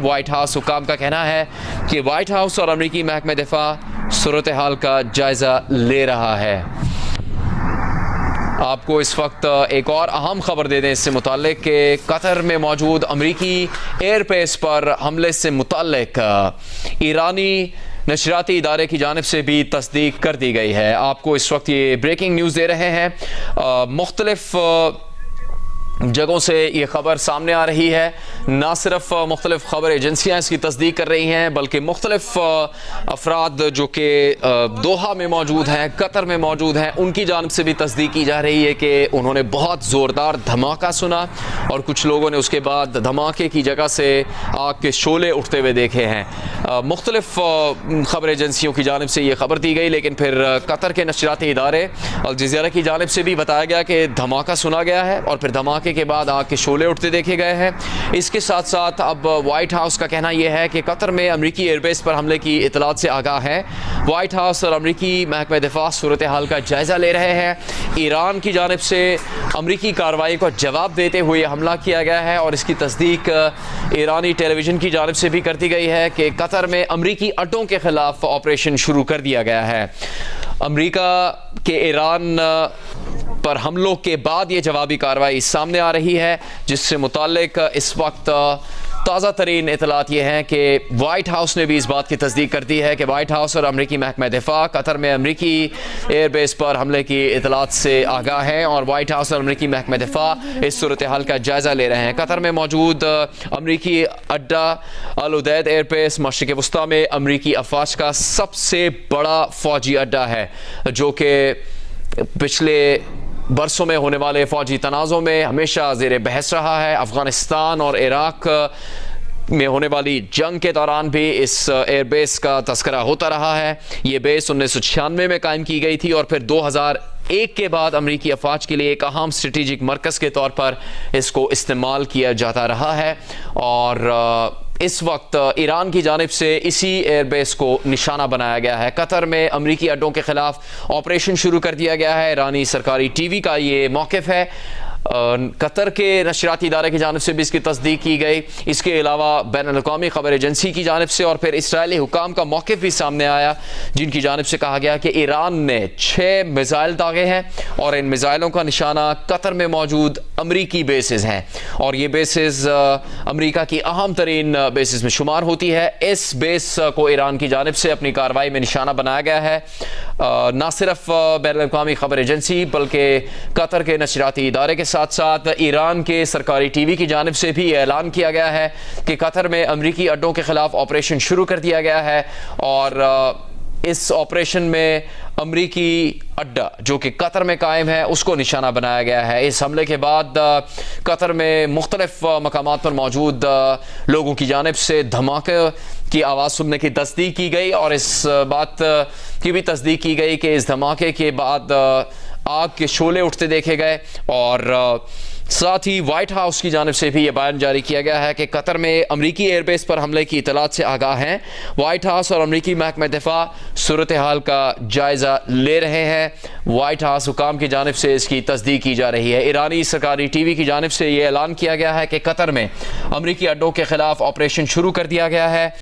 White house حکام کا کہنا ہے کہ وائٹ ہاؤس اور امریکی محکمہ دفاع صورتحال کا جائزہ لے رہا ہے۔ آپ کو اس وقت ایک اور اہم خبر دے دیں اس سے متعلق کہ قطر میں موجود امریکی ایئر بیس پر حملے سے متعلق ایرانی نشریاتی ادارے کی جانب سے بھی تصدیق کر دی گئی ہے۔ آپ کو اس وقت یہ بریکنگ نیوز دے رہے ہیں، مختلف جگہوں سے یہ خبر سامنے آ رہی ہے۔ نہ صرف مختلف خبر ایجنسیاں اس کی تصدیق کر رہی ہیں بلکہ مختلف افراد جو کہ دوحہ میں موجود ہیں، قطر میں موجود ہیں، ان کی جانب سے بھی تصدیق کی جا رہی ہے کہ انہوں نے بہت زوردار دھماکہ سنا اور کچھ لوگوں نے اس کے بعد دھماکے کی جگہ سے آگ کے شعلے اٹھتے ہوئے دیکھے ہیں۔ مختلف خبر ایجنسیوں کی جانب سے یہ خبر دی گئی، لیکن پھر قطر کے نشریاتی ادارے الجزیرہ کی جانب سے بھی بتایا گیا کہ دھماکہ سنا گیا ہے اور پھر دھماکے کے بعد آگ کے شعلے اٹھتے دیکھے گئے ہیں۔ اس کے ساتھ ساتھ اب وائٹ ہاؤس کا کہنا یہ ہے کہ قطر میں امریکی ایئر بیس پر حملے کی اطلاعات سے آگاہ ہے۔ وائٹ ہاؤس اور امریکی محکمہ دفاع صورتحال کا جائزہ لے رہے ہیں۔ ایران کی جانب سے امریکی کارروائی کو جواب دیتے ہوئے حملہ کیا گیا ہے اور اس کی تصدیق ایرانی ٹیلی ویژن کی جانب سے بھی کر دی گئی ہے کہ قطر میں امریکی اڈوں کے خلاف آپریشن شروع کر دیا گیا ہے۔ امریکہ کے ایران پر حملوں کے بعد یہ جوابی کارروائی سامنے آ رہی ہے، جس سے متعلق اس وقت تازہ ترین اطلاعات یہ ہیں کہ وائٹ ہاؤس نے بھی اس بات کی تصدیق کر دی ہے کہ وائٹ ہاؤس اور امریکی محکمہ دفاع قطر میں امریکی ایئر بیس پر حملے کی اطلاعات سے آگاہ ہیں اور وائٹ ہاؤس اور امریکی محکمہ دفاع اس صورتحال کا جائزہ لے رہے ہیں۔ قطر میں موجود امریکی اڈہ العدید ایئر بیس مشرق وسطیٰ میں امریکی افواج کا سب سے بڑا فوجی اڈہ ہے، جو کہ پچھلے برسوں میں ہونے والے فوجی تنازع میں ہمیشہ زیر بحث رہا ہے۔ افغانستان اور عراق میں ہونے والی جنگ کے دوران بھی اس ایئر بیس کا تذکرہ ہوتا رہا ہے۔ یہ بیس 1996 میں قائم کی گئی تھی اور پھر 2001 کے بعد امریکی افواج کے لیے ایک اہم اسٹریٹجک مرکز کے طور پر اس کو استعمال کیا جاتا رہا ہے اور اس وقت ایران کی جانب سے اسی ایئر بیس کو نشانہ بنایا گیا ہے۔ قطر میں امریکی اڈوں کے خلاف آپریشن شروع کر دیا گیا ہے۔ ایرانی سرکاری ٹی وی کا یہ موقف ہے۔ قطر کے نشریاتی ادارے کی جانب سے بھی اس کی تصدیق کی گئی۔ اس کے علاوہ بین الاقوامی خبر ایجنسی کی جانب سے اور پھر اسرائیلی حکام کا موقف بھی سامنے آیا، جن کی جانب سے کہا گیا کہ ایران نے 6 میزائل داغے ہیں اور ان میزائلوں کا نشانہ قطر میں موجود امریکی بیسز ہیں اور یہ بیسز امریکہ کی اہم ترین بیسز میں شمار ہوتی ہے۔ اس بیس کو ایران کی جانب سے اپنی کارروائی میں نشانہ بنایا گیا ہے۔ نہ صرف بین الاقوامی خبر ایجنسی بلکہ قطر کے نشریاتی ادارے کے ساتھ ساتھ ایران کے سرکاری ٹی وی کی جانب سے بھی اعلان کیا گیا ہے کہ قطر میں امریکی اڈوں کے خلاف آپریشن شروع کر دیا گیا ہے اور اس آپریشن میں امریکی اڈہ جو کہ قطر میں قائم ہے اس کو نشانہ بنایا گیا ہے۔ اس حملے کے بعد قطر میں مختلف مقامات پر موجود لوگوں کی جانب سے دھماکے کی آواز سننے کی تصدیق کی گئی اور اس بات کی بھی تصدیق کی گئی کہ اس دھماکے کے بعد آگ کے شعلے اٹھتے دیکھے گئے اور ساتھ ہی وائٹ ہاؤس کی جانب سے بھی یہ بیان جاری کیا گیا ہے کہ قطر میں امریکی ایئر بیس پر حملے کی اطلاعات سے آگاہ ہیں۔ وائٹ ہاؤس اور امریکی محکمہ دفاع صورتحال کا جائزہ لے رہے ہیں۔ وائٹ ہاؤس حکام کی جانب سے اس کی تصدیق کی جا رہی ہے۔ ایرانی سرکاری ٹی وی کی جانب سے یہ اعلان کیا گیا ہے کہ قطر میں امریکی اڈوں کے خلاف آپریشن شروع کر دیا گیا ہے۔